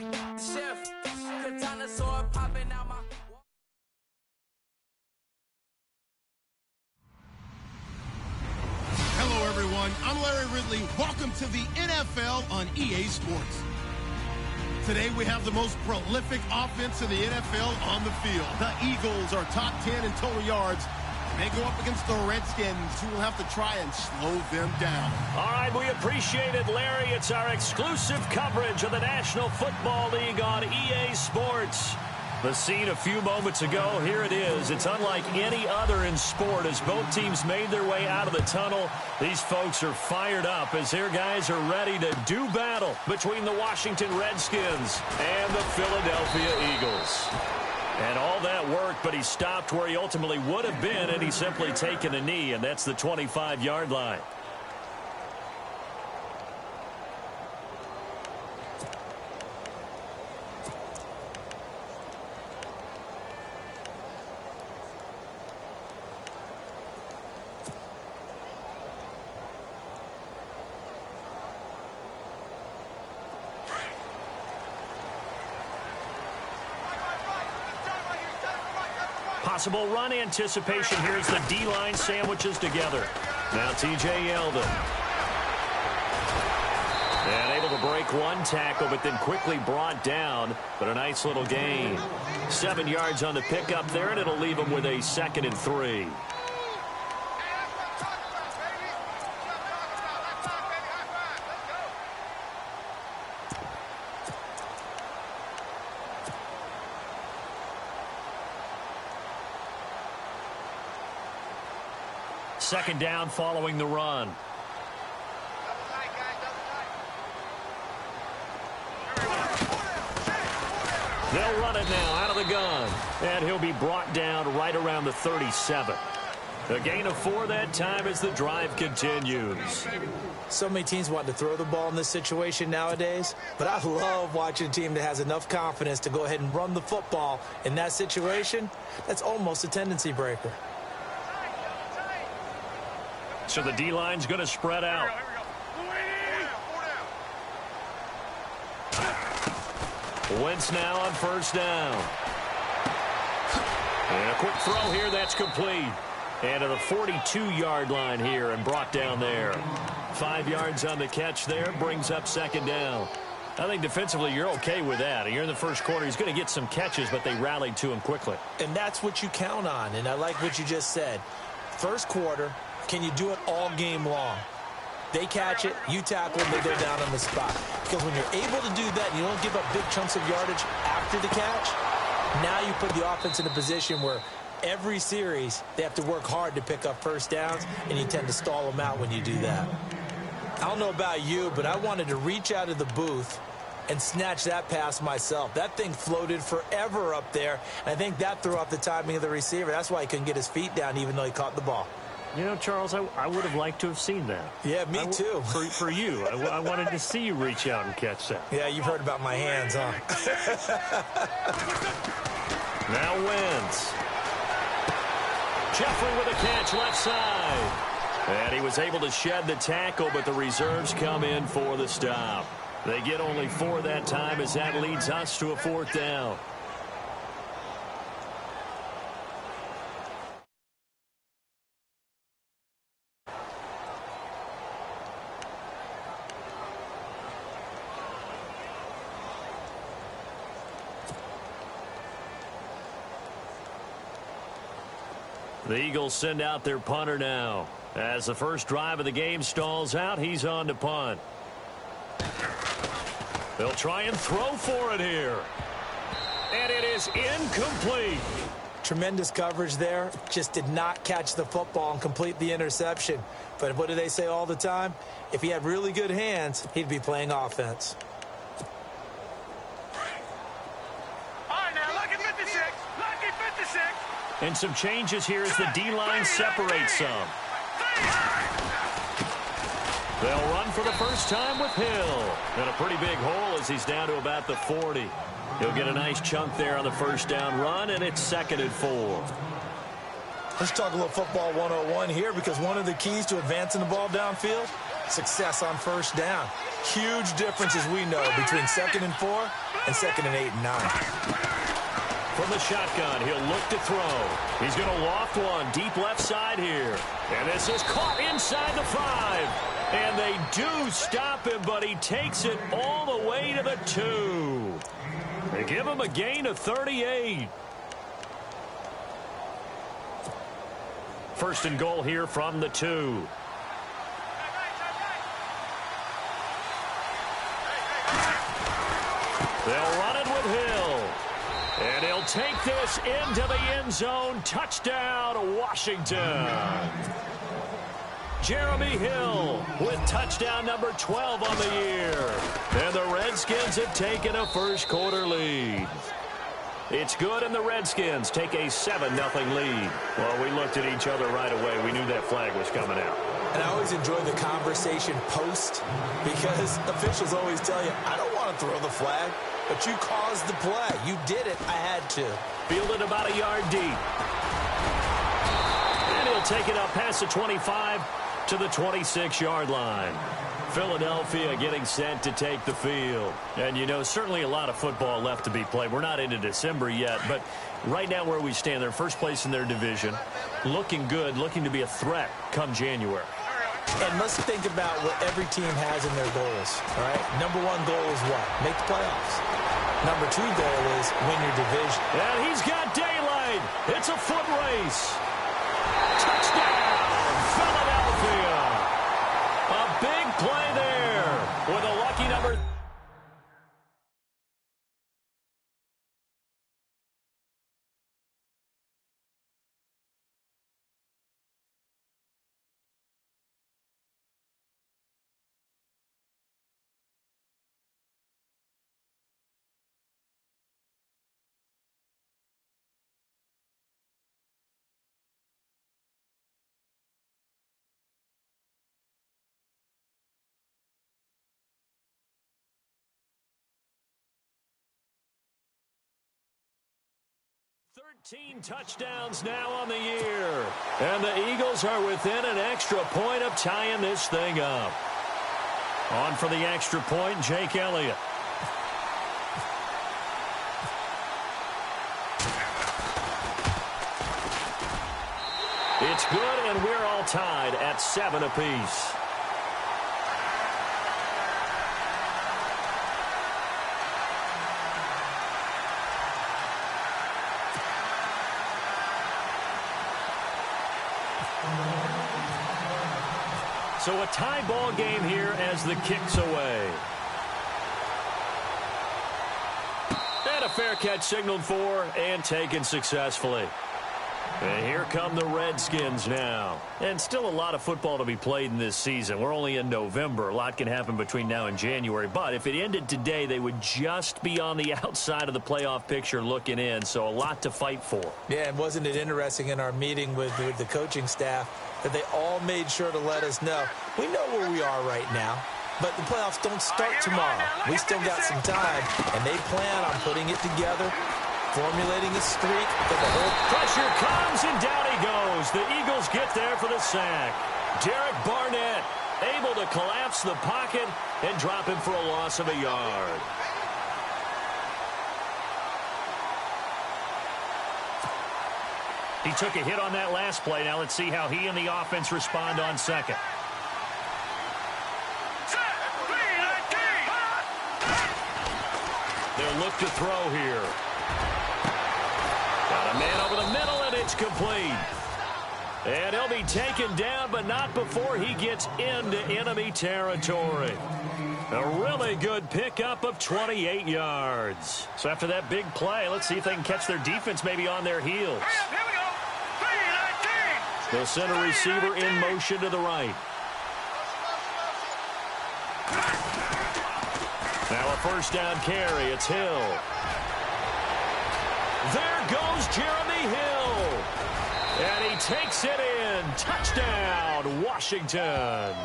Hello, everyone. I'm Larry Ridley. Welcome to the NFL on EA Sports. Today, we have the most prolific offense in the NFL on the field. The Eagles are top 10 in total yards. They go up against the Redskins, who will have to try and slow them down. All right, we appreciate it, Larry. It's our exclusive coverage of the National Football League on EA Sports. The scene a few moments ago, here it is. It's unlike any other in sport as both teams made their way out of the tunnel. These folks are fired up as their guys are ready to do battle between the Washington Redskins and the Philadelphia Eagles. And all that worked, but he stopped where he ultimately would have been, and he's simply taken a knee, and that's the 25-yard line. Possible run anticipation. Here's the D-line sandwiches together. Now T.J. Yeldon. And able to break one tackle, but then quickly brought down. But a nice little gain. 7 yards on the pickup there, and it'll leave him with a 2nd and 3. Second down following the run. They'll run it now out of the gun. And he'll be brought down right around the 37. A gain of 4 that time as the drive continues. So many teams want to throw the ball in this situation nowadays, but I love watching a team that has enough confidence to go ahead and run the football in that situation. That's almost a tendency breaker. So the D-line's going to spread out. Wentz now on first down. And a quick throw here, that's complete. And to the 42-yard line here and brought down there. 5 yards on the catch there, brings up second down. I think defensively you're okay with that. You're in the first quarter. He's going to get some catches, but they rallied to him quickly. And that's what you count on, and I like what you just said. First quarter, can you do it all game long? They catch it, you tackle them, they go down on the spot. Because when you're able to do that and you don't give up big chunks of yardage after the catch, now you put the offense in a position where every series they have to work hard to pick up first downs, and you tend to stall them out when you do that. I don't know about you, but I wanted to reach out of the booth and snatch that pass myself. That thing floated forever up there, and I think that threw off the timing of the receiver. That's why he couldn't get his feet down even though he caught the ball. You know, Charles, I would have liked to have seen that. Yeah, me too. For you. I wanted to see you reach out and catch that. Yeah, you've heard about my hands, huh? Now Wentz. Jeffrey with a catch left side. And he was able to shed the tackle, but the reserves come in for the stop. They get only 4 that time as that leads us to a 4th down. The Eagles send out their punter now. As the first drive of the game stalls out, he's on to punt. They'll try and throw for it here. And it is incomplete. Tremendous coverage there. Just did not catch the football and complete the interception. But what do they say all the time? If he had really good hands, he'd be playing offense. And some changes here as the D-line separates some. They'll run for the first time with Hill. And a pretty big hole as he's down to about the 40. He'll get a nice chunk there on the first down run, and it's 2nd and 4. Let's talk a little football 101 here, because one of the keys to advancing the ball downfield Success on first down. Huge difference, as we know, between 2nd and 4 and 2nd and 8 and 9. From the shotgun, he'll look to throw. He's going to loft one deep left side here. And this is caught inside the 5. And they do stop him, but he takes it all the way to the 2. They give him a gain of 38. First and goal here from the 2. They'll run it with Hill. And he'll take this into the end zone. Touchdown, Washington. Jeremy Hill with touchdown number 12 on the year. And the Redskins have taken a first-quarter lead. It's good, and the Redskins take a 7-0 lead. Well, we looked at each other right away. We knew that flag was coming out. And I always enjoy the conversation post because officials always tell you, I don't want to throw the flag, but you caused the play. You did it. I had to. Fielded about a yard deep. And he'll take it up past the 25 to the 26-yard line. Philadelphia getting set to take the field. And, you know, certainly a lot of football left to be played. We're not into December yet, but right now where we stand, they're first place in their division. Looking good, looking to be a threat come January. And let's think about what every team has in their goals, all right? Number 1 goal is what? Make the playoffs. Number 2 goal is win your division. And he's got daylight. It's a foot race. Touchdown, Philadelphia. A big play there with a lucky number. Touchdowns now on the year. And the Eagles are within an extra point of tying this thing up. On for the extra point, Jake Elliott. It's good, and we're all tied at 7 apiece. So a tie ball game here as the kick's away. And a fair catch signaled for and taken successfully. And here come the Redskins now. And still a lot of football to be played in this season. We're only in November. A lot can happen between now and January. But if it ended today, they would just be on the outside of the playoff picture looking in. So a lot to fight for. Yeah, and wasn't it interesting in our meeting with the coaching staff that they all made sure to let us know, we know where we are right now, but the playoffs don't start tomorrow. We still got some time, and they plan on putting it together, formulating a streak for the whole. Pressure comes, and down he goes. The Eagles get there for the sack. Derek Barnett able to collapse the pocket and drop him for a loss of a yard. He took a hit on that last play. Now let's see how he and the offense respond on second. They'll look to throw here. Got a man over the middle, and it's complete. And he'll be taken down, but not before he gets into enemy territory. A really good pickup of 28 yards. So after that big play, let's see if they can catch their defense maybe on their heels. They'll send a receiver in motion to the right. Now a first down carry. It's Hill. There goes Jeremy Hill. And he takes it in. Touchdown, Washington.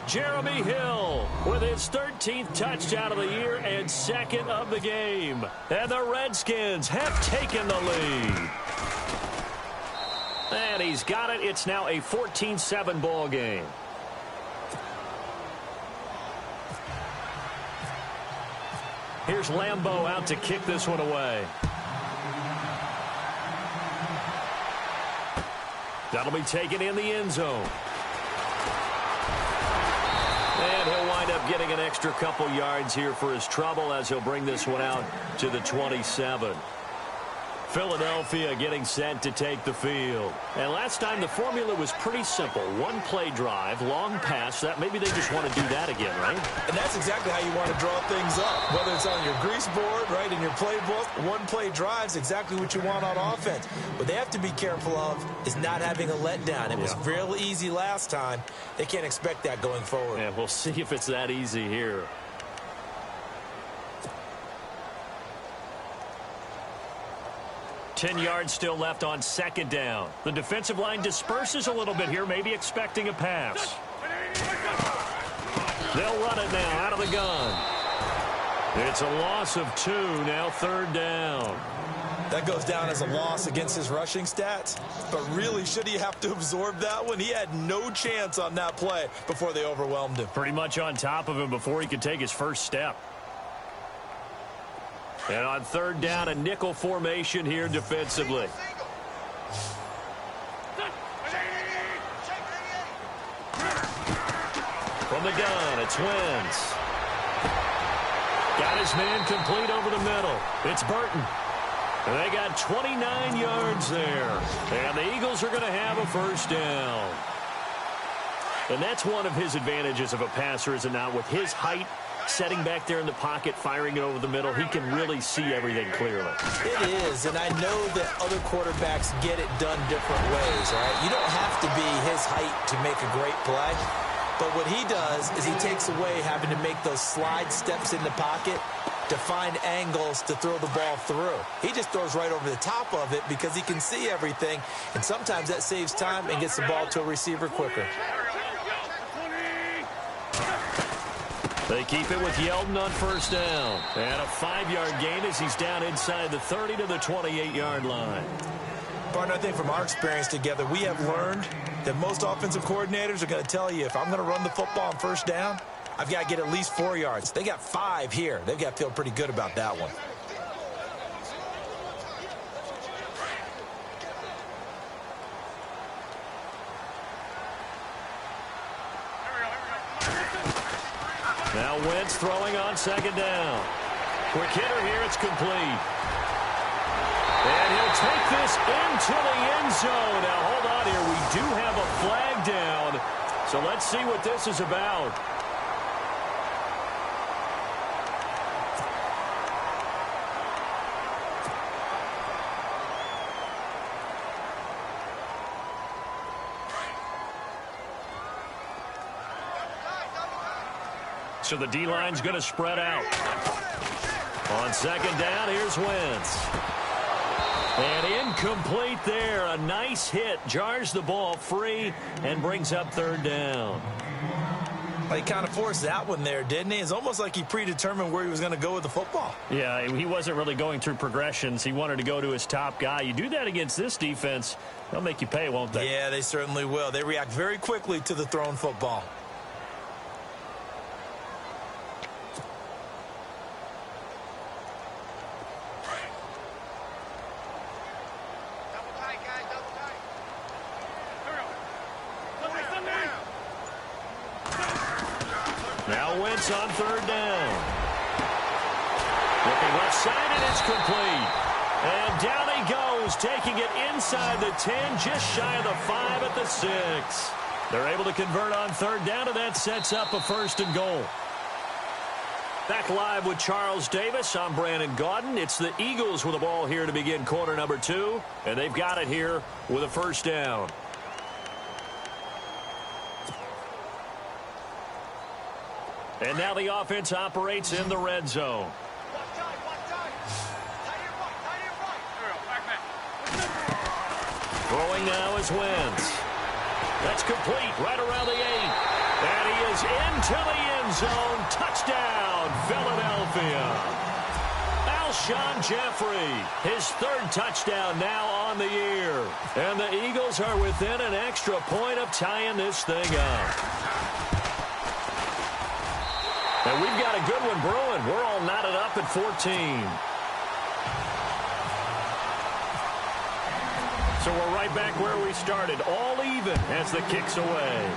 Jeremy Hill with his 13th touchdown of the year and second of the game. And the Redskins have taken the lead. And he's got it. It's now a 14-7 ball game. Here's Lambeau out to kick this one away. That'll be taken in the end zone. And he'll wind up getting an extra couple yards here for his trouble as he'll bring this one out to the 27. Philadelphia getting set to take the field. And last time the formula was pretty simple. One play drive, long pass. That maybe they just want to do that again, right? And that's exactly how you want to draw things up. Whether it's on your grease board, right, in your playbook, one play drive's exactly what you want on offense. What they have to be careful of is not having a letdown. It was real easy last time. They can't expect that going forward. Yeah, we'll see if it's that easy here. Ten yards still left on second down. The defensive line disperses a little bit here, maybe expecting a pass. They'll run it now out of the gun. It's a loss of 2, now third down. That goes down as a loss against his rushing stats. But really, should he have to absorb that one? He had no chance on that play before they overwhelmed him. Pretty much on top of him before he could take his first step. And on third down, a nickel formation here defensively. From the gun, it's Wentz. Got his man complete over the middle. It's Burton. And they got 29 yards there. And the Eagles are going to have a first down. And that's one of his advantages of a passer, is it not? With his height, setting back there in the pocket, firing it over the middle, he can really see everything clearly. It is, and I know that other quarterbacks get it done different ways, right? You don't have to be his height to make a great play. But what he does is he takes away having to make those slide steps in the pocket to find angles to throw the ball through. He just throws right over the top of it because he can see everything, and sometimes that saves time and gets the ball to a receiver quicker. They keep it with Yeldon on first down. And a 5-yard gain as he's down inside the 30 to the 28-yard line. Partner, I think from our experience together, we have learned that most offensive coordinators are going to tell you, if I'm going to run the football on first down, I've got to get at least 4 yards. They got 5 here. They've got to feel pretty good about that one. Now Wentz throwing on second down. Quick hitter here, it's complete. And he'll take this into the end zone. Now hold on here, we do have a flag down. So let's see what this is about. So the D-line's going to spread out. On second down, here's Wentz. And incomplete there. A nice hit. Jars the ball free and brings up third down. Well, he kind of forced that one there, didn't he? It's almost like he predetermined where he was going to go with the football. Yeah, he wasn't really going through progressions. He wanted to go to his top guy. You do that against this defense, they'll make you pay, won't they? Yeah, they certainly will. They react very quickly to the thrown football. Now Wentz on third down. Looking left side, and it's complete. And down he goes, taking it inside the 10, just shy of the 5 at the 6. They're able to convert on third down, and that sets up a first and goal. Back live with Charles Davis. I'm Brandon Gaudin. It's the Eagles with the ball here to begin quarter number 2, and they've got it here with a first down. And now the offense operates in the red zone. Throwing now is Wentz. That's complete right around the 8. And he is into the end zone. Touchdown, Philadelphia. Alshon Jeffrey, his 3rd touchdown now on the year. And the Eagles are within an extra point of tying this thing up. And we've got a good one brewing. We're all knotted up at 14. So we're right back where we started, all even as the kick's away.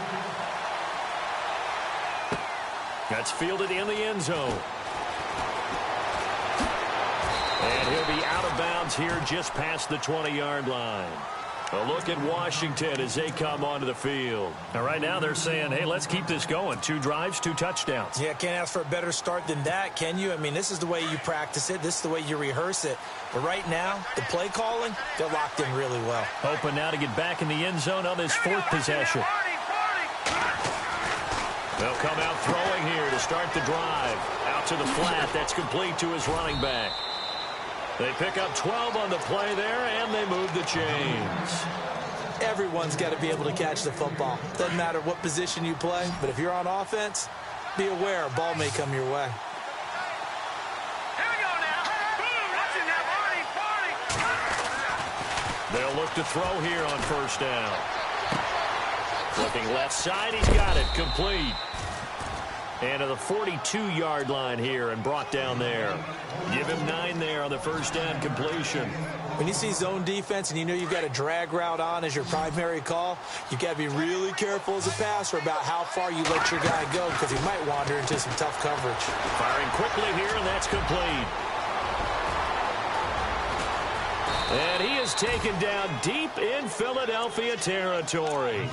That's fielded in the end zone. And he'll be out of bounds here just past the 20-yard line. A look at Washington as they come onto the field. Now, right now they're saying, hey, let's keep this going. 2 drives, 2 touchdowns. Yeah, can't ask for a better start than that, can you? I mean, this is the way you practice it. This is the way you rehearse it. But right now, the play calling, they're locked in really well. Hoping now to get back in the end zone on this 4th possession. They'll come out throwing here to start the drive. Out to the flat. That's complete to his running back. They pick up 12 on the play there, and they move the chains. Everyone's got to be able to catch the football. Doesn't matter what position you play, but if you're on offense, be aware a ball may come your way. Here we go now. Boom, that's in there. Party. They'll look to throw here on first down. Looking left side, he's got it, complete. And to the 42-yard line here and brought down there. Give him 9 there on the first down completion. When you see zone defense and you know you've got a drag route on as your primary call, you've got to be really careful as a passer about how far you let your guy go because he might wander into some tough coverage. Firing quickly here, and that's complete. And he is taken down deep in Philadelphia territory.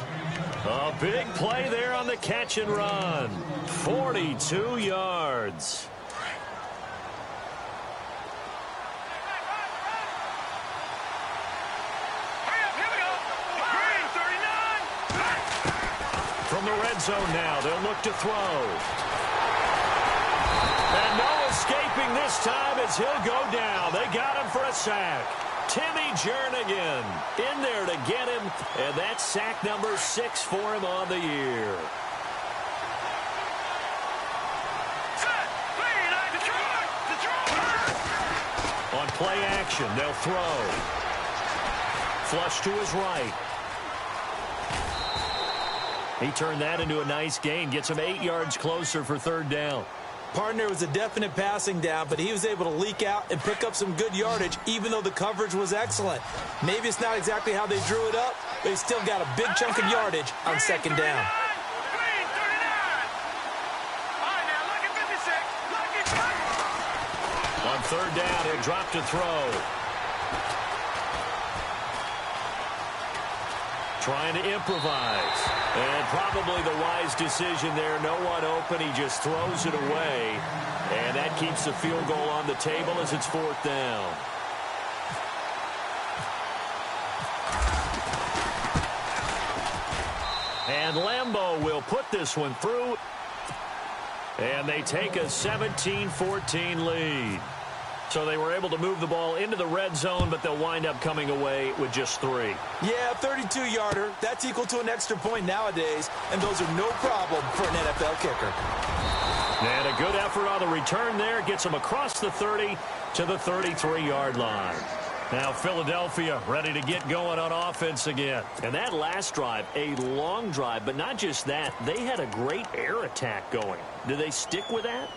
A big play there on the catch and run. 42 yards. From the red zone now, they'll look to throw. And no escaping this time as he'll go down. They got him for a sack. Timmy Jernigan in there to get him, and that's sack number 6 for him on the year. On play action, they'll throw. Flush to his right. He turned that into a nice gain, gets him 8 yards closer for 3rd down. Partner was a definite passing down, but he was able to leak out and pick up some good yardage, even though the coverage was excellent. Maybe it's not exactly how they drew it up, but he still got a big chunk of yardage on 2nd down. On 3rd down, he'll drop to throw. Trying to improvise. And probably the wise decision there. No one open. He just throws it away. And that keeps the field goal on the table as it's 4th down. And Lambeau will put this one through. And they take a 17-14 lead. So they were able to move the ball into the red zone, but they'll wind up coming away with just 3. Yeah, 32-yarder. That's equal to an extra point nowadays, and those are no problem for an NFL kicker. And a good effort on the return there. Gets them across the 30 to the 33-yard line. Now Philadelphia ready to get going on offense again. And that last drive, a long drive, but not just that. They had a great air attack going. Do they stick with that?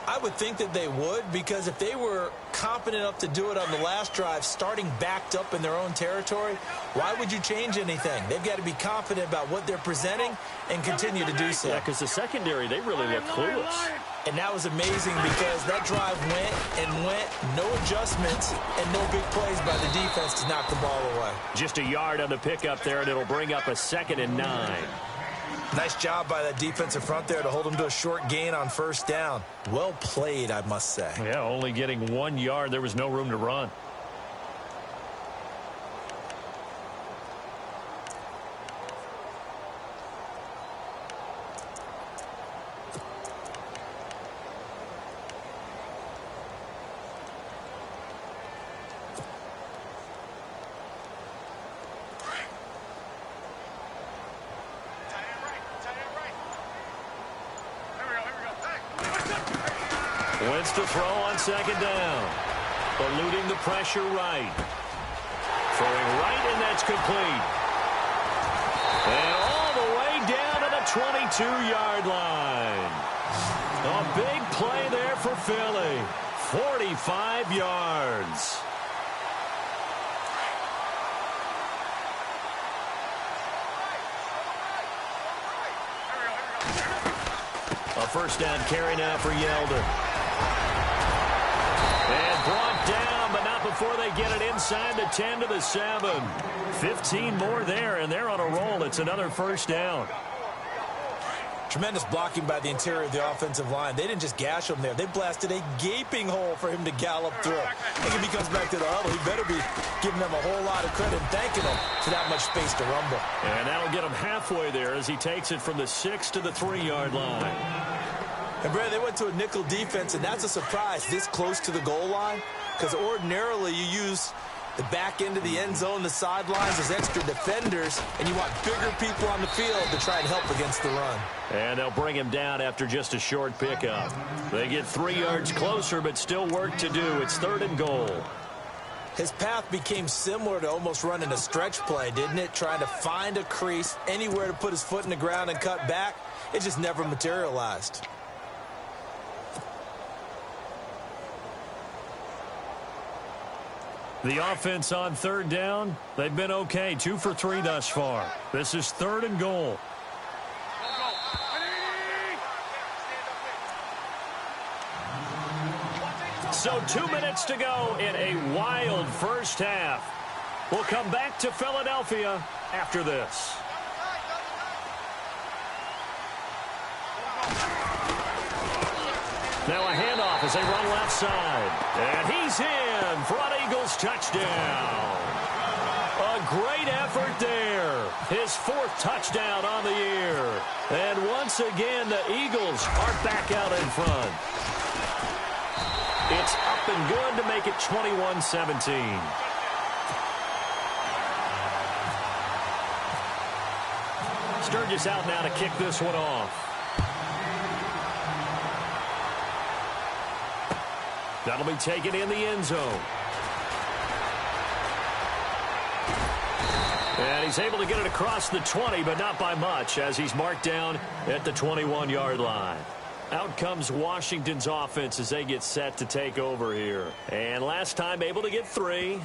I would think that they would, because if they were competent enough to do it on the last drive, starting backed up in their own territory, why would you change anything? They've got to be confident about what they're presenting and continue to do so. Yeah, because the secondary, they really look clueless. And that was amazing because that drive went, no adjustments, and no big plays by the defense to knock the ball away. Just a yard on the pickup there, and it'll bring up a 2nd and 9. Nice job by that defensive front there to hold him to a short gain on 1st down. Well played, I must say. Yeah, only getting 1 yard. There was no room to run. Wentz to throw on 2nd down. Eluding the pressure right. Throwing right, and that's complete. And all the way down to the 22-yard line. A big play there for Philly. 45 yards. A first down carry now for Yeldon. And brought down, but not before they get it inside the 10 to the 7. 15 more there, and they're on a roll. It's another first down. Tremendous blocking by the interior of the offensive line. They didn't just gash him there. They blasted a gaping hole for him to gallop through. I think if he comes back to the huddle, he better be giving them a whole lot of credit and thanking them for that much space to rumble. And that'll get him halfway there as he takes it from the 6 to the 3-yard line. And, Brad, they went to a nickel defense, and that's a surprise this close to the goal line, because ordinarily you use the back end of the end zone, the sidelines as extra defenders, and you want bigger people on the field to try and help against the run. And they'll bring him down after just a short pickup. They get 3 yards closer, but still work to do. It's 3rd and goal. His path became similar to almost running a stretch play, didn't it? Trying to find a crease, anywhere to put his foot in the ground and cut back. It just never materialized. The offense on 3rd down, they've been okay. 2 for 3 thus far. This is 3rd and goal. So 2 minutes to go in a wild first half. We'll come back to Philadelphia after this. Now a handoff as they run left side. And he's in for an Eagles touchdown. A great effort there. His 4th touchdown on the year. And once again, the Eagles are back out in front. It's up and good to make it 21-17. Sturgis out now to kick this one off. That'll be taken in the end zone. And he's able to get it across the 20, but not by much, as he's marked down at the 21-yard line. Out comes Washington's offense as they get set to take over here. And last time able to get 3.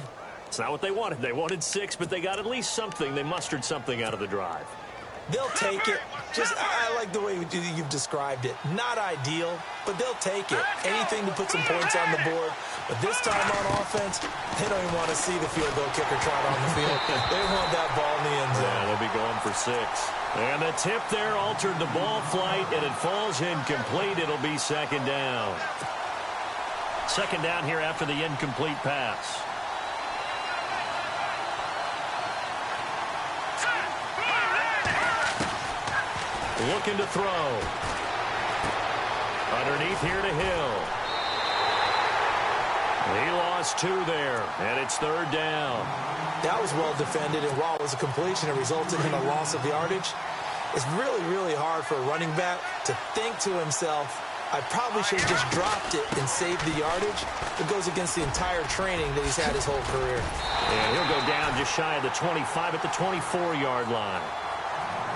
It's not what they wanted. They wanted 6, but they got at least something. They mustered something out of the drive. They'll take it. I like the way you've described it. Not ideal, but they'll take it. Anything to put some points on the board. But this time on offense, they don't even want to see the field goal kicker trot on the field. They want that ball in the end zone. Yeah, they'll be going for 6. And the tip there altered the ball flight, and it falls incomplete. It'll be 2nd down. 2nd down here after the incomplete pass. Looking to throw. Underneath here to Hill. He lost 2 there, and it's 3rd down. That was well defended, and while it was a completion, it resulted in a loss of yardage. It's really, really hard for a running back to think to himself, I probably should have just dropped it and saved the yardage. It goes against the entire training that he's had his whole career. And he'll go down just shy of the 25 at the 24-yard line.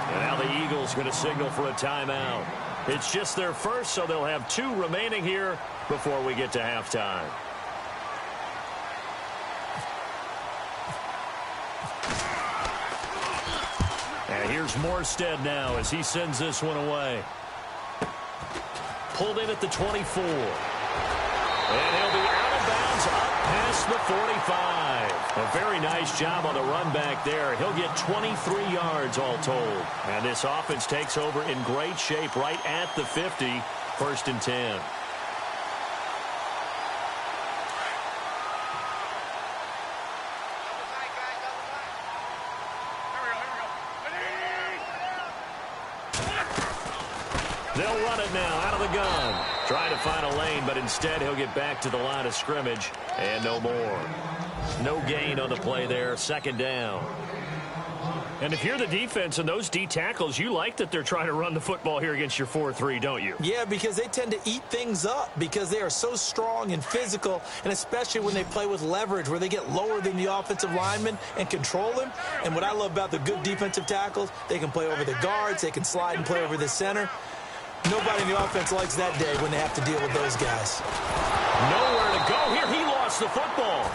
And now the Eagles going to signal for a timeout. It's just their first, so they'll have 2 remaining here before we get to halftime. And here's Morstead now as he sends this one away. Pulled in at the 24. And he'll be out of bounds up past the 45. A very nice job on the run back there. He'll get 23 yards all told. And this offense takes over in great shape right at the 50. 1st and 10. They'll run it now out of the gun. Trying to find a lane, but instead he'll get back to the line of scrimmage and no more. No gain on the play there. 2nd down. And if you're the defense and those D tackles, you like that they're trying to run the football here against your 4-3, don't you? Yeah, because they tend to eat things up because they are so strong and physical, and especially when they play with leverage where they get lower than the offensive lineman and control them. And what I love about the good defensive tackles, they can play over the guards, they can slide and play over the center. Nobody in the offense likes that day when they have to deal with those guys. Nowhere to go here. He lost the football.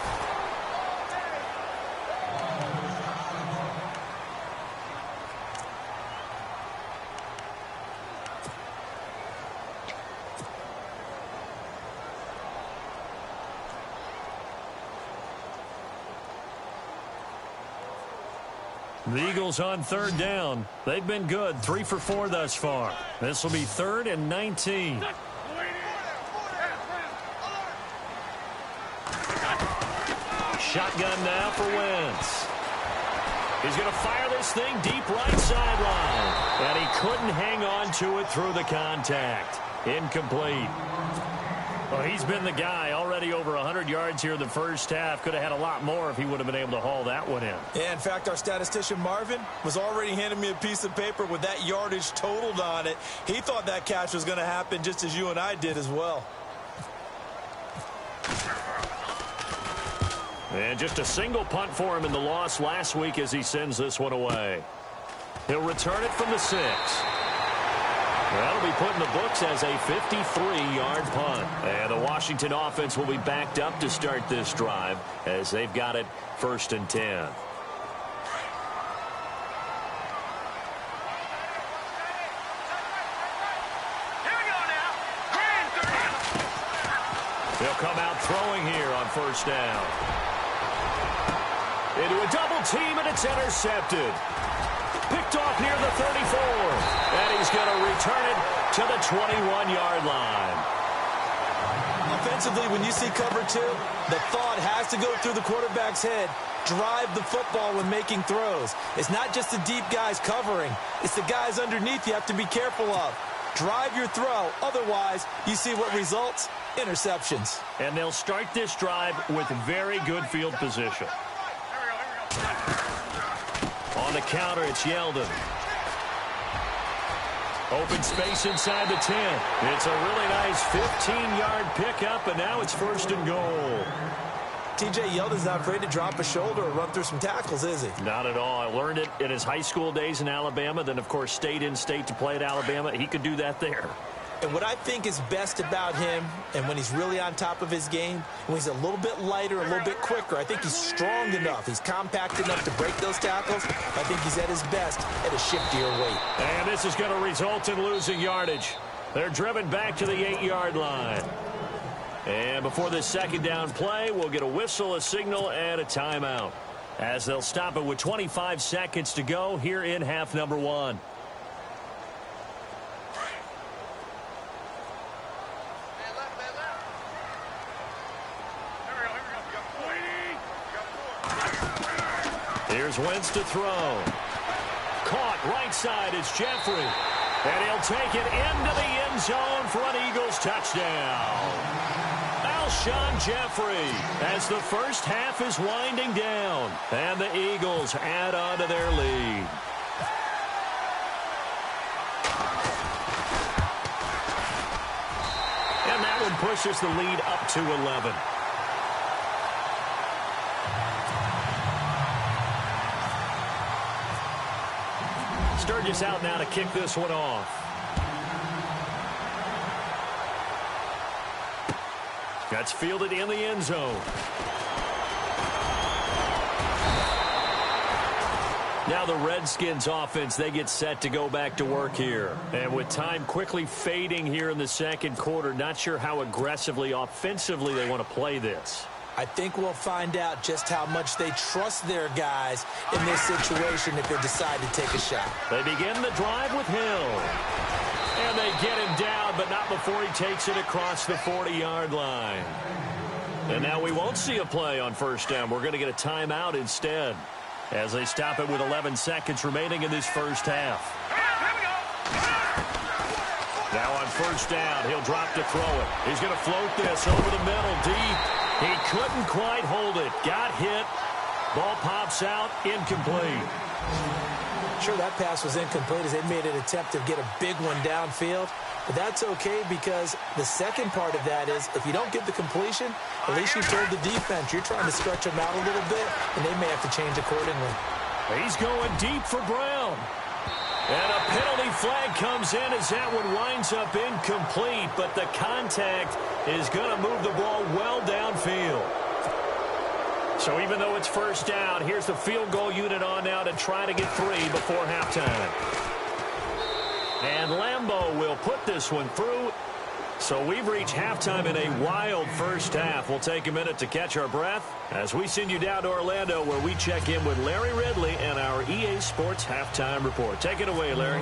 The Eagles on third down. They've been good, 3 for 4 thus far. This will be 3rd and 19. Shotgun now for Wentz. He's going to fire this thing deep right sideline. And he couldn't hang on to it through the contact. Incomplete. Well, he's been the guy, already over 100 yards here in the first half. Could have had a lot more if he would have been able to haul that one in. Yeah, in fact, our statistician Marvin was already handing me a piece of paper with that yardage totaled on it. He thought that catch was going to happen just as you and I did as well. And just a single punt for him in the loss last week as he sends this one away. He'll return it from the 6. That'll be put in the books as a 53-yard punt. And the Washington offense will be backed up to start this drive as they've got it 1st and 10. Here we go now. They'll come out throwing here on 1st down. Into a double team, and it's intercepted. Picked off near the 34. And he's going to return it to the 21-yard line. Offensively, when you see cover 2, the thought has to go through the quarterback's head. Drive the football when making throws. It's not just the deep guys covering. It's the guys underneath you have to be careful of. Drive your throw. Otherwise, you see what results? Interceptions. And they'll start this drive with very good field position. On the counter, it's Yeldon. Open space inside the 10. It's a really nice 15-yard pickup, and now it's 1st and goal. T.J. Yeldon's not afraid to drop a shoulder or run through some tackles, is he? Not at all. I learned it in his high school days in Alabama, then, of course, stayed in state to play at Alabama. He could do that there. And what I think is best about him, and when he's really on top of his game, when he's a little bit lighter, a little bit quicker, I think he's strong enough. He's compact enough to break those tackles. I think he's at his best at a shiftier weight. And this is going to result in losing yardage. They're driven back to the 8-yard line. And before this 2nd down play, we'll get a whistle, a signal, and a timeout, as they'll stop it with 25 seconds to go here in half number 1. Here's Wentz to throw. Caught right side is Jeffrey. And he'll take it into the end zone for an Eagles touchdown. Alshon Jeffrey as the first half is winding down. And the Eagles add on to their lead. And that one pushes the lead up to 11. Sturgis out now to kick this one off. That's fielded in the end zone. Now the Redskins offense, they get set to go back to work here. And with time quickly fading here in the 2nd quarter, not sure how aggressively, offensively they want to play this. I think we'll find out just how much they trust their guys in this situation if they decide to take a shot. They begin the drive with Hill. And they get him down, but not before he takes it across the 40-yard line. And now we won't see a play on 1st down. We're going to get a timeout instead, as they stop it with 11 seconds remaining in this first half. Now on 1st down, he'll drop to throw it. He's going to float this over the middle deep. He couldn't quite hold it. Got hit. Ball pops out. Incomplete. Sure, that pass was incomplete as they made an attempt to get a big one downfield. But that's okay because the second part of that is if you don't get the completion, at least you told the defense you're trying to stretch them out a little bit, and they may have to change accordingly. He's going deep for Brown. And a penalty flag comes in as that one winds up incomplete, but the contact is going to move the ball well downfield. So even though it's first down, here's the field goal unit on now to try to get 3 before halftime. And Lambeau will put this one through. So we've reached halftime in a wild first half. We'll take a minute to catch our breath as we send you down to Orlando, where we check in with Larry Ridley and our EA Sports Halftime Report. Take it away, Larry.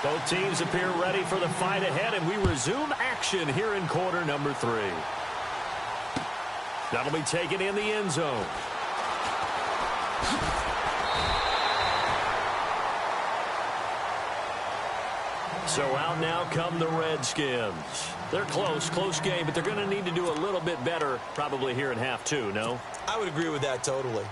Both teams appear ready for the fight ahead, and we resume action here in quarter number 3. That'll be taken in the end zone. So out now come the Redskins. They're close game, but they're going to need to do a little bit better probably here in half 2, no? I would agree with that totally.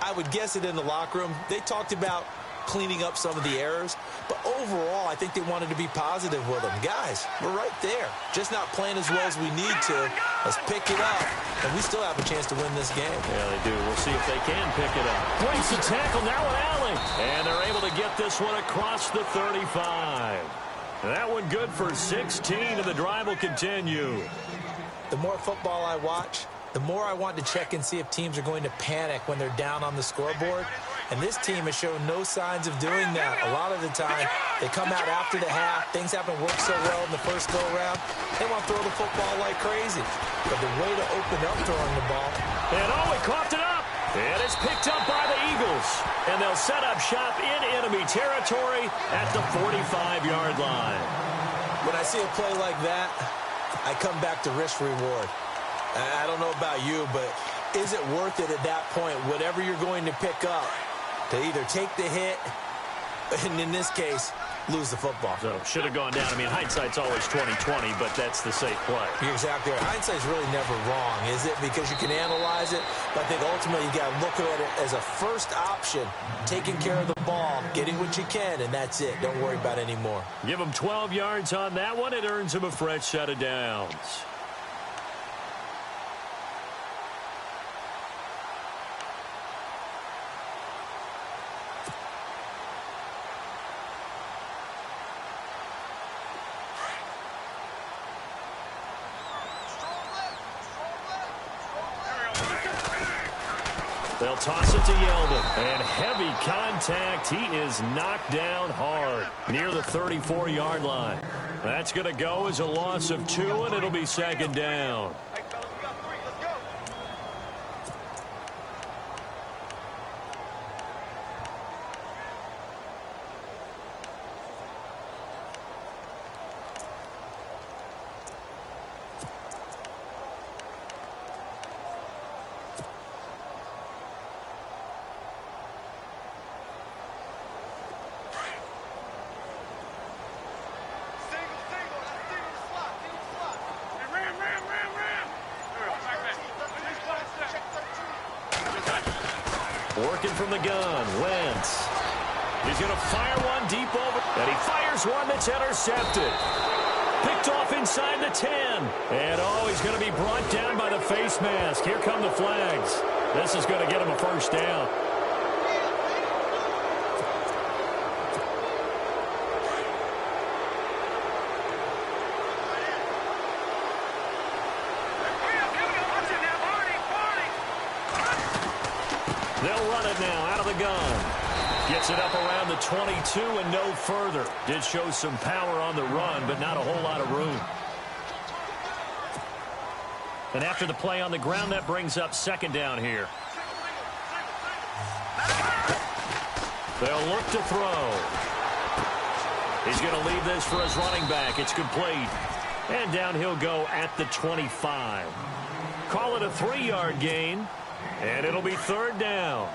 I would guess it in the locker room. They talked about cleaning up some of the errors, but overall I think they wanted to be positive with them. Guys, we're right there. Just not playing as well as we need to. Let's pick it up, and we still have a chance to win this game. Yeah, they do. We'll see if they can pick it up. Breaks the tackle, now an alley. And they're able to get this one across the 35. That one good for 16, and the drive will continue. The more football I watch, the more I want to check and see if teams are going to panic when they're down on the scoreboard. And this team has shown no signs of doing that. A lot of the time, they come out after the half. Things haven't worked so well in the first go-around. They want to throw the football like crazy. But the way to open up throwing the ball. And he coughed it up. And it's picked up by the Eagles. And they'll set up shop in enemy territory at the 45-yard line. When I see a play like that, I come back to risk reward. I don't know about you, but is it worth it at that point, whatever you're going to pick up, to either take the hit, and in this case, lose the football? So should have gone down. I mean, hindsight's always 20/20, but that's the safe play. You're exactly right. Hindsight's really never wrong, is it? Because you can analyze it, but I think ultimately you got to look at it as a first option, taking care of the ball, getting what you can, and that's it. Don't worry about any more. Give them 12 yards on that one. It earns them a fresh set of downs. They'll toss it to Yeldon. And heavy contact. He is knocked down hard near the 34-yard line. That's going to go as a loss of 2, and it'll be second down. Working from the gun, Wentz. He's going to fire one deep over, and he fires one that's intercepted. Picked off inside the 10. And, he's going to be brought down by the face mask. Here come the flags. This is going to get him a first down. They'll run it now out of the gun. Gets it up around the 22 and no further. Did show some power on the run, but not a whole lot of room. And after the play on the ground, that brings up second down here. They'll look to throw. He's going to leave this for his running back. It's complete. And down he'll go at the 25. Call it a 3-yard gain. And it'll be third down.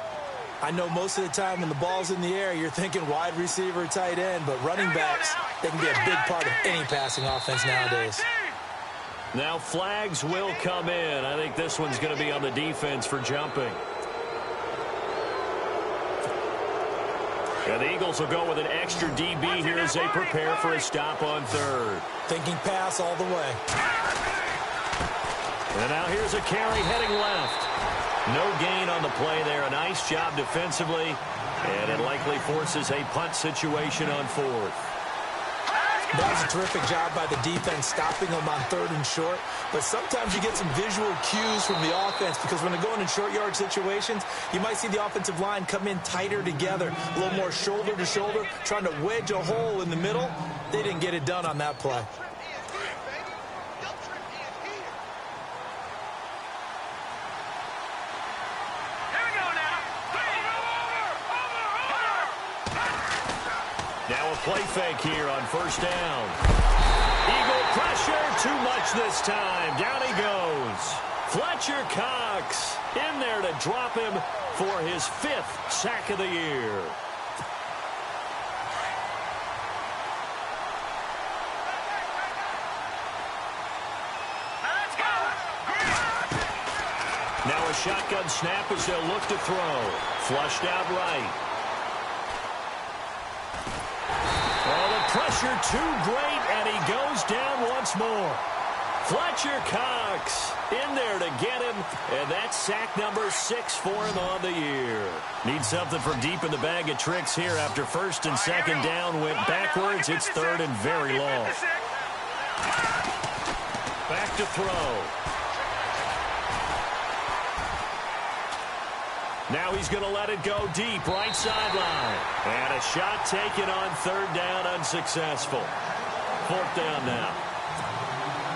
I know most of the time when the ball's in the air, you're thinking wide receiver, tight end, but running backs, they can be a big part of any passing offense nowadays. Now flags will come in. I think this one's going to be on the defense for jumping. And the Eagles will go with an extra DB here as they prepare for a stop on third. Thinking pass all the way. And now here's a carry heading left. No gain on the play there. A nice job defensively. And it likely forces a punt situation on fourth. That was a terrific job by the defense, stopping them on 3rd and short. But sometimes you get some visual cues from the offense, because when they're going in short yard situations, you might see the offensive line come in tighter together, a little more shoulder to shoulder, trying to wedge a hole in the middle. They didn't get it done on that play. Now a play fake here on 1st down. Eagle pressure, too much this time. Down he goes. Fletcher Cox in there to drop him for his 5th sack of the year. Now a shotgun snap as they'll look to throw. Flushed out right. Pressure too great, and he goes down once more. Fletcher Cox in there to get him, and that's sack number 6 for him on the year. Need something from deep in the bag of tricks here after 1st and 2nd down went backwards. It's 3rd and very long. Back to throw. Now he's going to let it go deep, right sideline. And a shot taken on 3rd down, unsuccessful. 4th down now.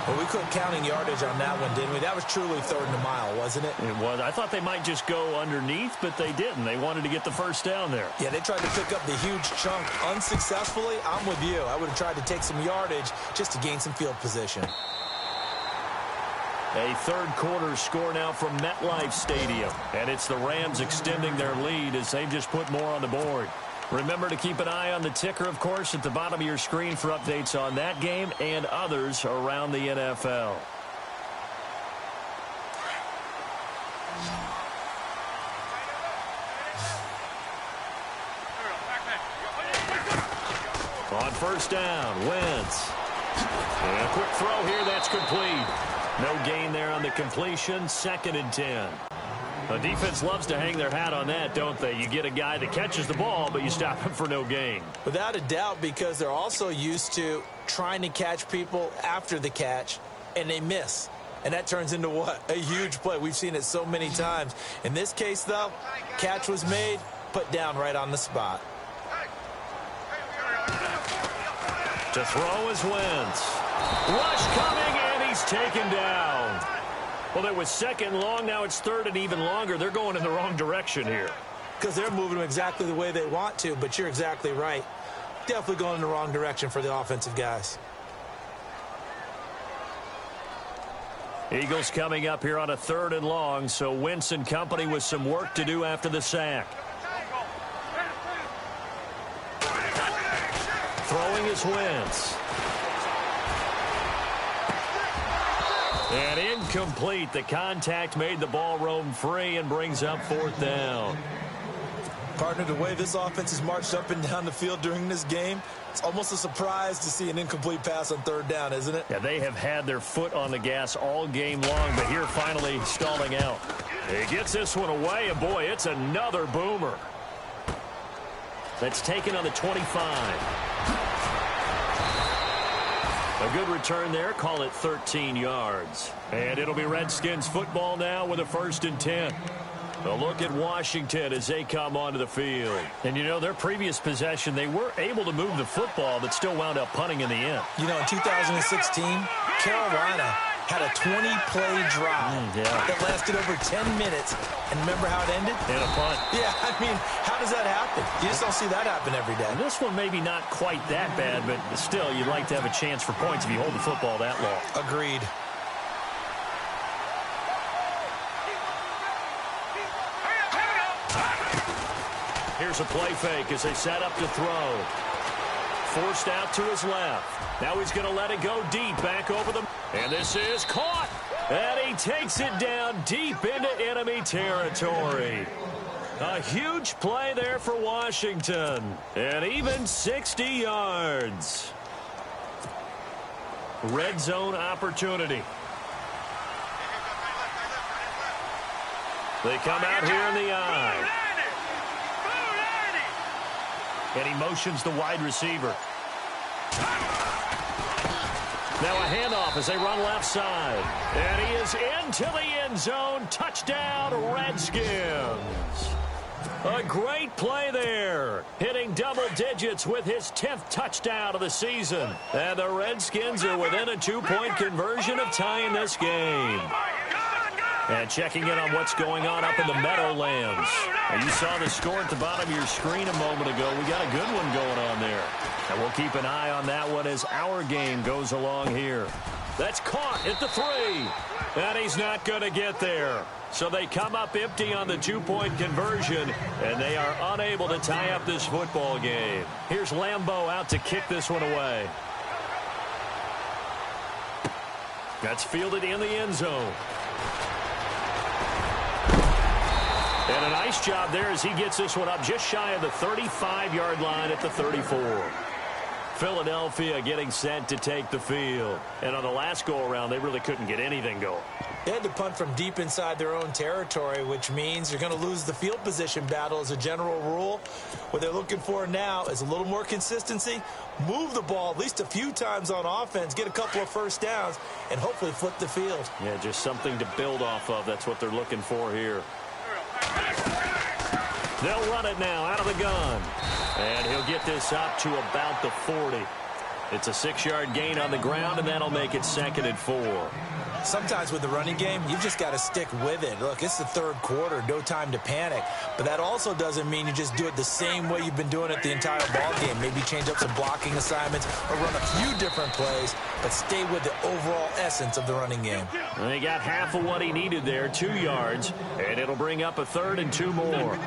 Well, we quit counting yardage on that one, didn't we? That was truly 3rd and a mile, wasn't it? It was. I thought they might just go underneath, but they didn't. They wanted to get the 1st down there. Yeah, they tried to pick up the huge chunk unsuccessfully. I'm with you. I would have tried to take some yardage just to gain some field position. A 3rd quarter score now from MetLife Stadium. And it's the Rams extending their lead as they just put more on the board. Remember to keep an eye on the ticker, of course, at the bottom of your screen for updates on that game and others around the NFL. On 1st down, Wentz. And a quick throw here, that's complete. No gain there on the completion, 2nd and 10. The defense loves to hang their hat on that, don't they? You get a guy that catches the ball, but you stop him for no gain. Without a doubt, because they're also used to trying to catch people after the catch, and they miss. And that turns into what? A huge play. We've seen it so many times. In this case, though, catch was made, put down right on the spot. To throw is Wentz. Rush coming, and he's taken down. Well, it was 2nd long. Now it's 3rd and even longer. They're going in the wrong direction here. Because they're moving them exactly the way they want to, but you're exactly right. Definitely going in the wrong direction for the offensive guys. Eagles coming up here on a 3rd and long, so Wentz and company with some work to do after the sack. Throwing is Wentz. And incomplete. The contact made the ball roam free and brings up 4th down. Partner, the way this offense has marched up and down the field during this game, it's almost a surprise to see an incomplete pass on 3rd down, isn't it? Yeah, they have had their foot on the gas all game long, but here finally stalling out. He gets this one away, and boy, it's another boomer. That's taken on the 25. A good return there. Call it 13 yards. And it'll be Redskins football now with a 1st and 10. A look at Washington as they come onto the field. And, you know, their previous possession, they were able to move the football, but still wound up punting in the end. You know, in 2016, Carolina had a 20-play drive that lasted over 10 minutes. And remember how it ended? In a punt. Yeah, I mean, how does that happen? You just don't see that happen every day. And this one maybe not quite that bad, but still, you'd like to have a chance for points if you hold the football that long. Agreed. Here's a play fake as they set up to throw. Forced out to his left. Now he's going to let it go deep back over the... And this is caught. And he takes it down deep into enemy territory. A huge play there for Washington. And even 60 yards. Red zone opportunity. They come out here in the eye. and he motions the wide receiver. Now a handoff as they run left side. And he is into the end zone. Touchdown, Redskins. A great play there. Hitting double digits with his 10th touchdown of the season. And the Redskins are within a 2-point conversion of tying this game. And checking in on what's going on up in the Meadowlands. And you saw the score at the bottom of your screen a moment ago. We got a good one going on there. And we'll keep an eye on that one as our game goes along here. That's caught at the 3. And he's not going to get there. So they come up empty on the 2-point conversion, and they are unable to tie up this football game. Here's Lambeau out to kick this one away. That's fielded in the end zone. And a nice job there as he gets this one up just shy of the 35-yard line at the 34. Philadelphia getting set to take the field. And on the last go-around, they really couldn't get anything going. They had to punt from deep inside their own territory, which means you're going to lose the field position battle as a general rule. What they're looking for now is a little more consistency, move the ball at least a few times on offense, get a couple of first downs, and hopefully flip the field. Yeah, just something to build off of. That's what they're looking for here. They'll run it now out of the gun. And he'll get this up to about the 40. It's a 6-yard gain on the ground, and that'll make it 2nd and 4. Sometimes with the running game, you've just got to stick with it. Look, it's the 3rd quarter, no time to panic. But that also doesn't mean you just do it the same way you've been doing it the entire ball game. Maybe change up some blocking assignments or run a few different plays, but stay with the overall essence of the running game. And he got half of what he needed there, 2 yards, and it'll bring up a 3rd and 2 more.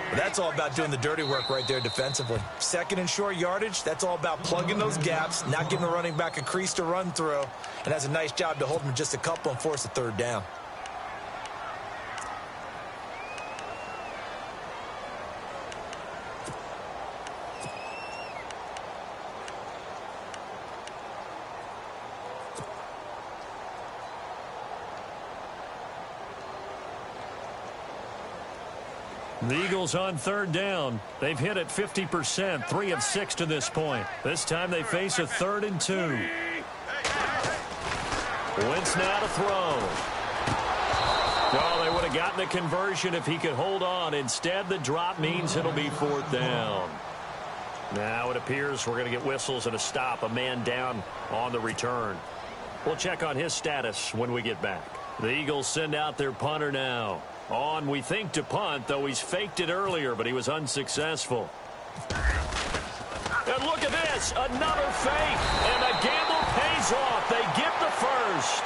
But that's all about doing the dirty work right there defensively. 2nd and short yardage, that's all about plugging those gaps, not giving the running back a crease to run through, and that's a nice job to hold him just a couple and force a 3rd down. The Eagles on 3rd down. They've hit it 50%, 3 of 6 to this point. This time they face a 3rd and 2. Wentz now to throw. Oh, they would have gotten the conversion if he could hold on. Instead, the drop means it'll be 4th down. Now it appears we're going to get whistles and a stop. A man down on the return. We'll check on his status when we get back. The Eagles send out their punter now. On, we think, to punt, though he's faked it earlier, but he was unsuccessful. And look at this, another fake, and the gamble pays off. They get the first.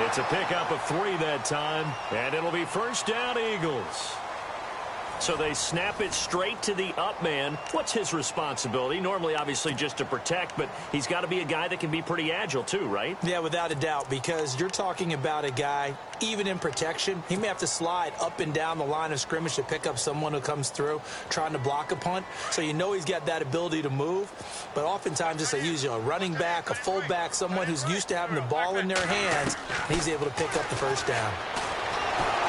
It's a pickup of 3 that time, and it'll be 1st down, Eagles. So they snap it straight to the up man. What's his responsibility? Normally, obviously, just to protect, but he's got to be a guy that can be pretty agile too, right? Yeah, without a doubt, because you're talking about a guy, even in protection, he may have to slide up and down the line of scrimmage to pick up someone who comes through trying to block a punt. So you know he's got that ability to move, but oftentimes it's a running back, a fullback, someone who's used to having the ball in their hands, and he's able to pick up the 1st down.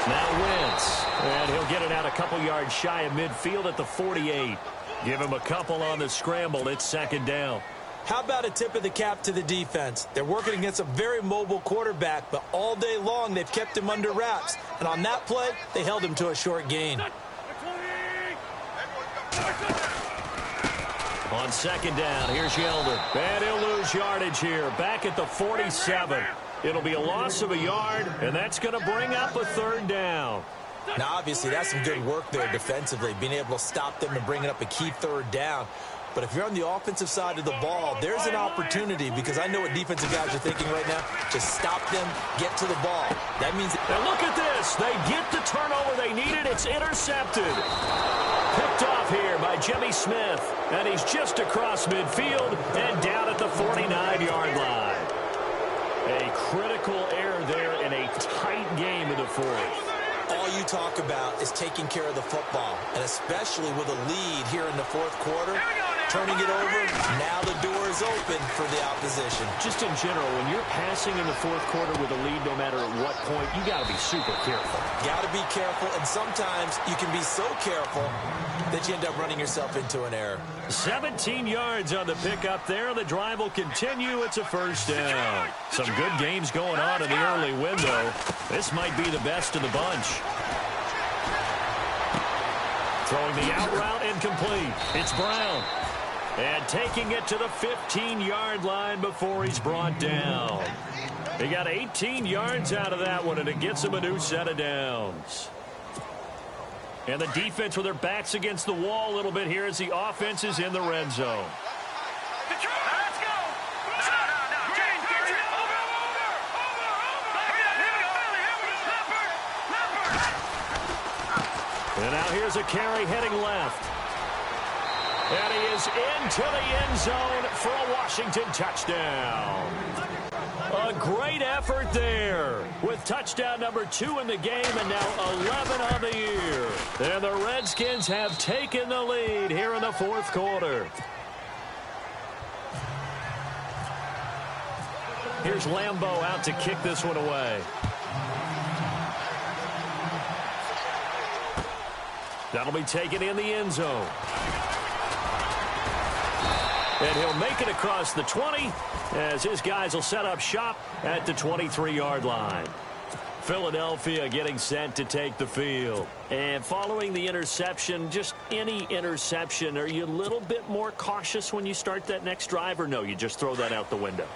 Now Wentz, and he'll get it out a couple yards shy of midfield at the 48. Give him a couple on the scramble. It's 2nd down. How about a tip of the cap to the defense? They're working against a very mobile quarterback, but all day long they've kept him under wraps. And on that play, they held him to a short gain. On 2nd down, here's Yeldon. And he'll lose yardage here, back at the 47. It'll be a loss of a yard, and that's going to bring up a 3rd down. Now, obviously, that's some good work there defensively, being able to stop them and bringing up a key 3rd down. But if you're on the offensive side of the ball, there's an opportunity, because I know what defensive guys are thinking right now. Just stop them, get to the ball. That means... And look at this. They get the turnover they needed. It's intercepted. Picked off here by Jimmy Smith. And he's just across midfield and down at the 49-yard line. A critical error there in a tight game in the 4th. All you talk about is taking care of the football, and especially with a lead here in the 4th quarter. turning it over. Now the door is open for the opposition. Just in general, when you're passing in the fourth quarter with a lead, no matter at what point, you got to be super careful. Got to be careful, and sometimes you can be so careful that you end up running yourself into an error. 17 yards on the pickup there. The drive will continue. It's a first down. Some good games going on in the early window. This might be the best of the bunch. Throwing the out route incomplete. It's Brown. And taking it to the 15-yard line before he's brought down. He got 18 yards out of that one, and it gets him a new set of downs. And the defense with their backs against the wall a little bit here as the offense is in the red zone. Let's go. And now here's a carry heading left. And he is into the end zone for a Washington touchdown. A great effort there with touchdown number 2 in the game and now 11 on the year. And the Redskins have taken the lead here in the fourth quarter. Here's Lambeau out to kick this one away. That'll be taken in the end zone. And he'll make it across the 20 as his guys will set up shop at the 23-yard line. Philadelphia getting set to take the field. And following the interception, just any interception, are you a little bit more cautious when you start that next drive, or no, you just throw that out the window?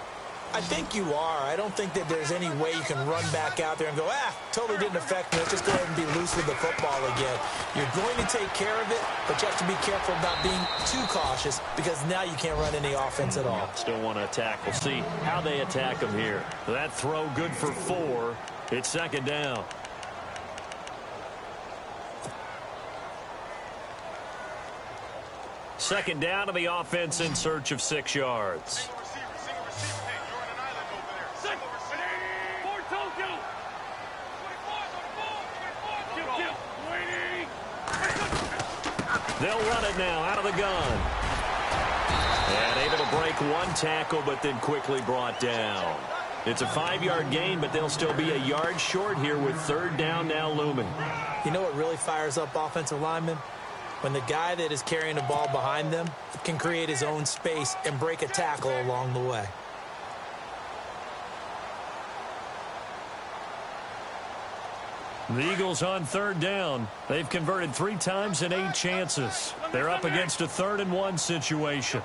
I think you are. I don't think that there's any way you can run back out there and go, totally didn't affect me. Let's just go ahead and be loose with the football again. You're going to take care of it, but you have to be careful about being too cautious because now you can't run any offense at all. Still want to attack. We'll see how they attack them here. That throw good for 4. It's second down. Second down to the offense in search of 6 yards. They'll run it now out of the gun. And able to break one tackle, but then quickly brought down. It's a 5-yard gain, but they'll still be a yard short here with third down now looming. You know what really fires up offensive linemen? When the guy that is carrying the ball behind them can create his own space and break a tackle along the way. The Eagles on third down. They've converted 3 times in 8 chances. They're up against a 3rd and 1 situation.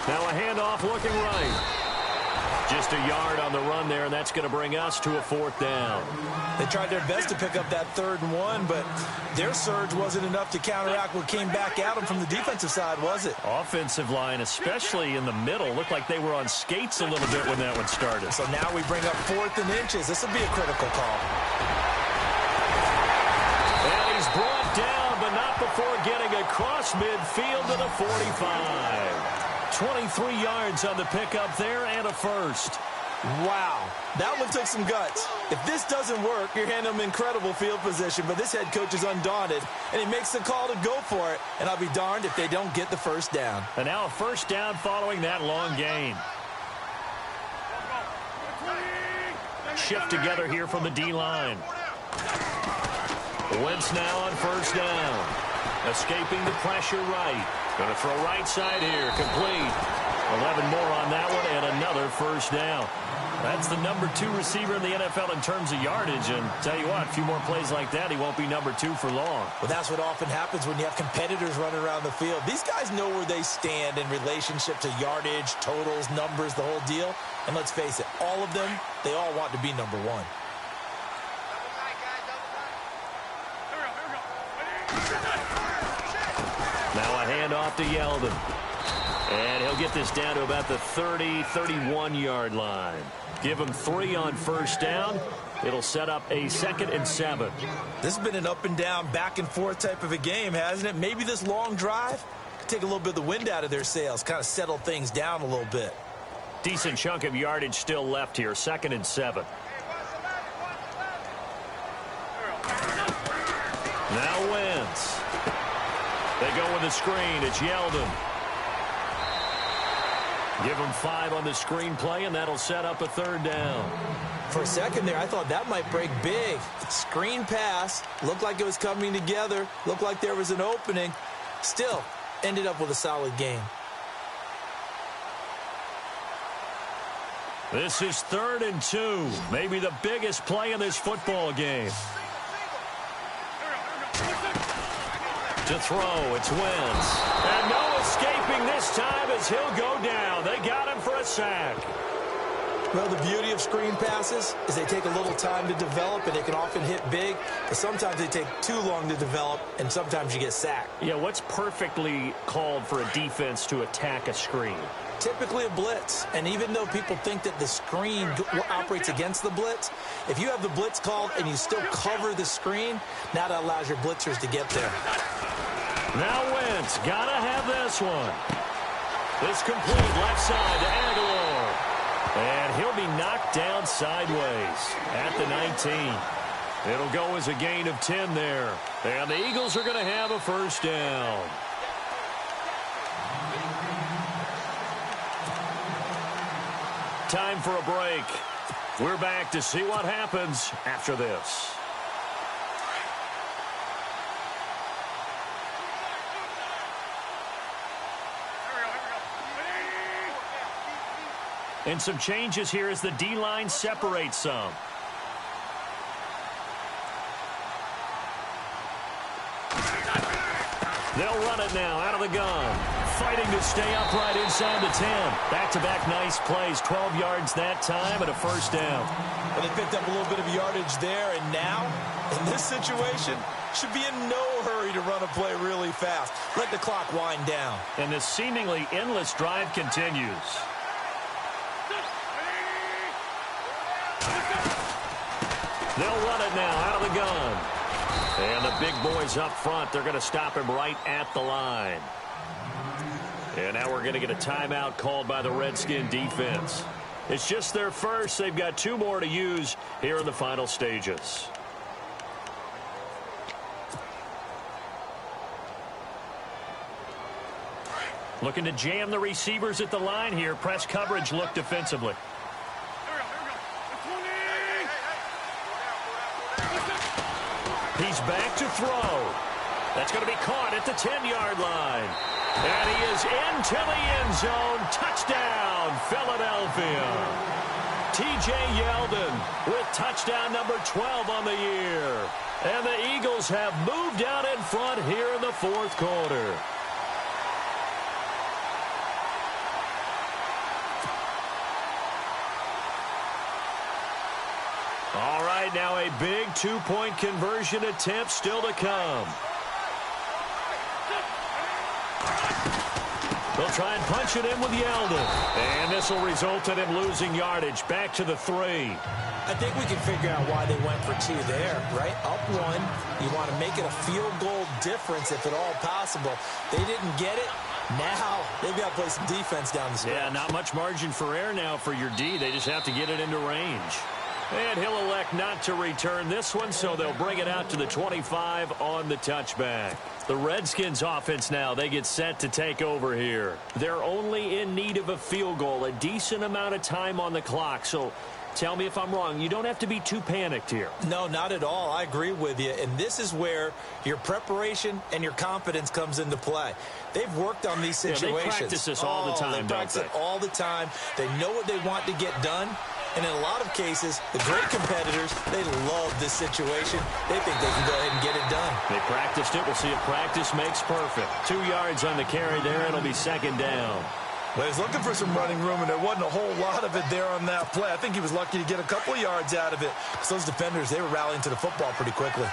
Now a handoff looking right. Just a yard on the run there, and that's going to bring us to a 4th down. They tried their best to pick up that 3rd and 1, but their surge wasn't enough to counteract what came back at them from the defensive side, was it? Offensive line, especially in the middle, looked like they were on skates a little bit when that one started. So now we bring up 4th and inches. This will be a critical call. And he's brought down, but not before getting across midfield to the 45. 23 yards on the pickup there and a first. Wow, that one took some guts. If this doesn't work, you're handing them incredible field position, but this head coach is undaunted, and he makes the call to go for it, and I'll be darned if they don't get the first down. And now a first down following that long gain. Shift together here from the D-line. Wentz now on first down. Escaping the pressure right. Going to throw right side here. Complete. 11 more on that one and another first down. That's the number 2 receiver in the NFL in terms of yardage. And tell you what, a few more plays like that, he won't be number 2 for long. Well, that's what often happens when you have competitors running around the field. These guys know where they stand in relationship to yardage, totals, numbers, the whole deal. And let's face it, all of them, they all want to be number 1. Now a handoff to Yeldon. And he'll get this down to about the 30, 31-yard line. Give him 3 on first down. It'll set up a 2nd and 7. This has been an up and down, back and forth type of a game, hasn't it? Maybe this long drive could take a little bit of the wind out of their sails, kind of settle things down a little bit. Decent chunk of yardage still left here. 2nd and 7. Now Wentz. They go with the screen. It's Yeldon. Give him 5 on the screenplay, and that'll set up a 3rd down. For a second there, I thought that might break big. Screen pass. Looked like it was coming together. Looked like there was an opening. Still, ended up with a solid game. This is 3rd and 2. Maybe the biggest play in this football game. To throw, it's Wentz. And no escaping this time as he'll go down. They got him for a sack. Well, the beauty of screen passes is they take a little time to develop, and they can often hit big, but sometimes they take too long to develop, and sometimes you get sacked. Yeah, what's perfectly called for a defense to attack a screen? Typically a blitz, and even though people think that the screen operates against the blitz, if you have the blitz called and you still cover the screen, now that allows your blitzers to get there. Now Wentz, gotta have this one. It's complete, left side to Aguilar. And he'll be knocked down sideways at the 19. It'll go as a gain of 10 there. And the Eagles are going to have a 1st down. Time for a break. We're back to see what happens after this. And some changes here as the D-line separates some. They'll run it now out of the gun. Fighting to stay upright inside the 10. Back-to-back nice plays. 12 yards that time and a 1st down. Well, they picked up a little bit of yardage there, and now, in this situation, should be in no hurry to run a play really fast. Let the clock wind down. And this seemingly endless drive continues. They'll run it now out of the gun. And the big boys up front, they're going to stop him right at the line. And now we're going to get a timeout called by the Redskin defense. It's just their first. They've got 2 more to use here in the final stages. Looking to jam the receivers at the line here. Press coverage look defensively. He's back to throw. That's going to be caught at the 10-yard line. And he is into the end zone. Touchdown, Philadelphia. T.J. Yeldon with touchdown number 12 on the year. And the Eagles have moved out in front here in the 4th quarter. All right, now a big 2-point conversion attempt still to come. They'll try and punch it in with Yeldon. And this will result in him losing yardage. Back to the 3. I think we can figure out why they went for 2 there, right? Up 1, you want to make it a field goal difference if at all possible. They didn't get it. Now they've got to play some defense down the stretch. Yeah, not much margin for error now for your D. They just have to get it into range. And he'll elect not to return this one, so they'll bring it out to the 25 on the touchback. The Redskins offense now, they get set to take over here. They're only in need of a field goal, a decent amount of time on the clock. So tell me if I'm wrong. You don't have to be too panicked here. No, not at all. I agree with you. And this is where your preparation and your confidence comes into play. They've worked on these situations. Yeah, they practice this all the time, they practice it all the time. They know what they want to get done. And in a lot of cases, the great competitors, they love this situation. They think they can go ahead and get it done. They practiced it. We'll see if practice makes perfect. 2 yards on the carry there. It'll be 2nd down. Well, he's looking for some running room, and there wasn't a whole lot of it there on that play. I think he was lucky to get a couple of yards out of it. Because those defenders, they were rallying to the football pretty quickly.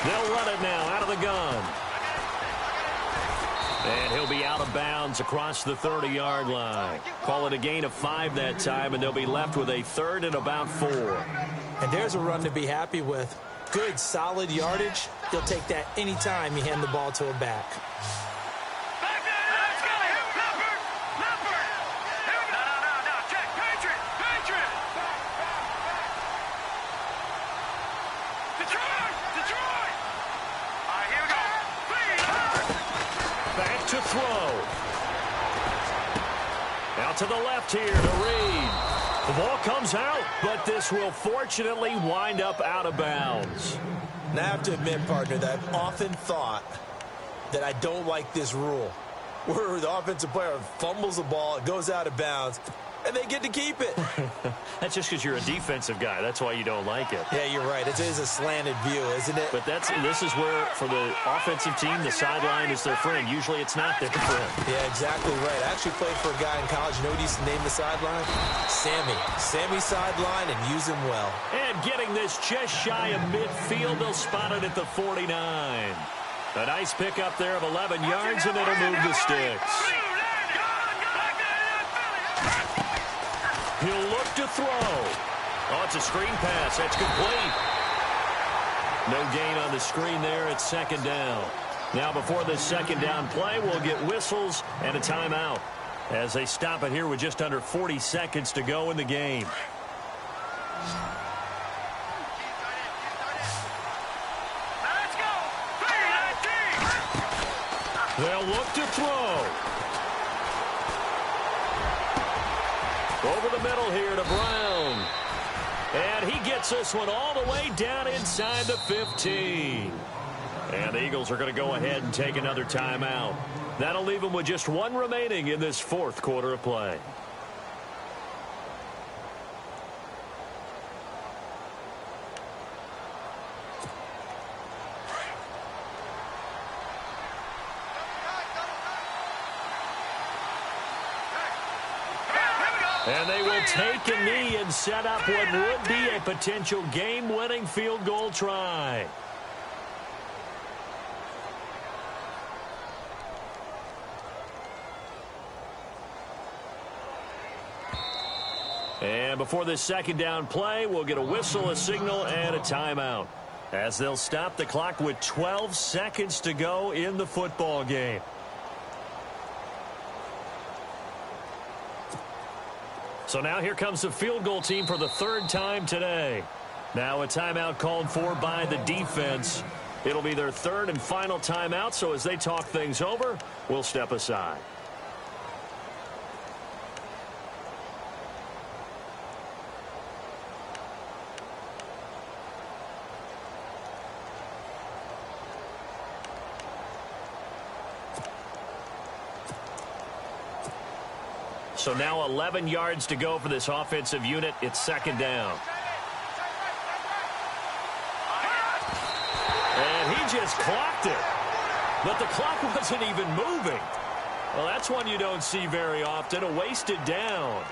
They'll run it now out of the gun. And he'll be out of bounds across the 30-yard line. Call it a gain of 5 that time, and they'll be left with a 3rd and about 4. And there's a run to be happy with. Good, solid yardage. You'll take that anytime you hand the ball to a back. throw. Out to the left here to Reed. The ball comes out, but this will fortunately wind up out of bounds. Now, I have to admit, partner, that I've often thought that I don't like this rule, where the offensive player fumbles the ball, it goes out of bounds, and they get to keep it. That's just because you're a defensive guy. That's why you don't like it. Yeah, you're right. It is a slanted view, isn't it? But this is where, for the offensive team, the sideline is their friend. Usually it's not their friend. Yeah, exactly right. I actually played for a guy in college. You know what he used to name the sideline? Sammy. Sammy sideline, and use him well. And getting this just shy of midfield, they'll spot it at the 49. A nice pickup there of 11 yards, and it'll move the sticks. He'll look to throw. Oh, it's a screen pass. That's complete. No gain on the screen there. It's second down. Now, before this second down play, we'll get whistles and a timeout as they stop it here with just under 40 seconds to go in the game. They'll look to throw. Over the middle here to Brown. And he gets this one all the way down inside the 15. And the Eagles are going to go ahead and take another timeout. That'll leave them with just one remaining in this fourth quarter of play. And they will take a knee and set up what would be a potential game-winning field goal try. And before this second down play, we'll get a whistle, a signal, and a timeout, as they'll stop the clock with 12 seconds to go in the football game. So now here comes the field goal team for the third time today. Now a timeout called for by the defense. It'll be their third and final timeout, so as they talk things over, we'll step aside. So now 11 yards to go for this offensive unit. It's second down. And he just clocked it. But the clock wasn't even moving. Well, that's one you don't see very often, a wasted down.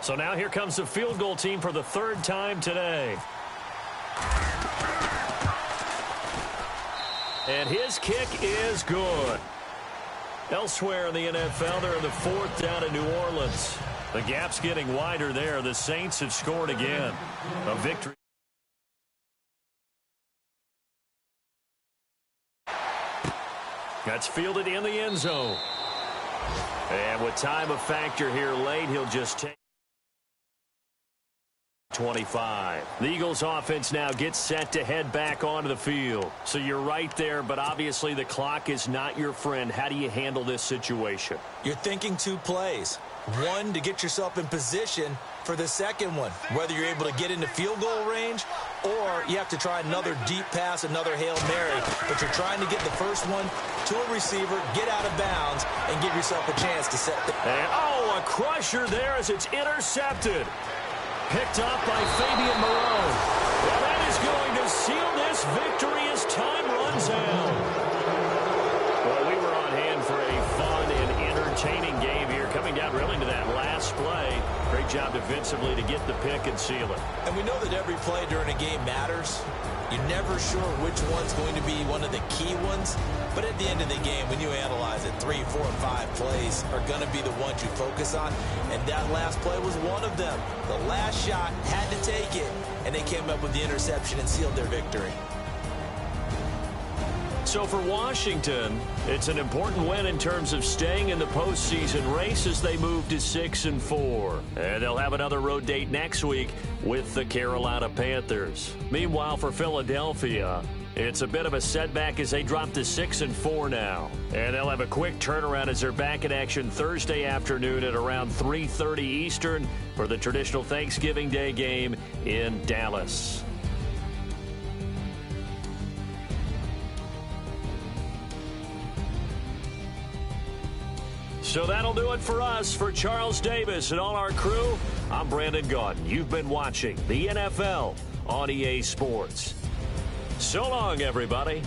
So now here comes the field goal team for the third time today. And his kick is good. Elsewhere in the NFL, they're in the fourth down in New Orleans. The gap's getting wider there. The Saints have scored again. A victory. That's fielded in the end zone. And with time a factor here late, he'll just take 25. The Eagles offense now gets set to head back onto the field. So you're right there, but obviously the clock is not your friend. How do you handle this situation? You're thinking two plays. One, to get yourself in position for the second one, whether you're able to get into field goal range or you have to try another deep pass, another Hail Mary, but you're trying to get the first one to a receiver, get out of bounds, and give yourself a chance to set the... And, oh, a crusher there as it's intercepted. Picked up by Fabian Moreau. Well, that is going to seal this victory as time runs out. Well, we were on hand for a fun and entertaining game here, coming down really to that last play. Great job defensively to get the pick and seal it. And we know that every play during a game matters. You're never sure which one's going to be one of the key ones. But at the end of the game, when you analyze it, 3, 4, 5 plays are going to be the ones you focus on. And that last play was one of them. The last shot had to take it. And they came up with the interception and sealed their victory. So for Washington, it's an important win in terms of staying in the postseason race as they move to 6-4. And they'll have another road date next week with the Carolina Panthers. Meanwhile, for Philadelphia, it's a bit of a setback as they drop to 6-4 now. And they'll have a quick turnaround as they're back in action Thursday afternoon at around 3:30 Eastern for the traditional Thanksgiving Day game in Dallas. So that'll do it for us. For Charles Davis and all our crew, I'm Brandon Gaudin. You've been watching the NFL on EA Sports. So long, everybody.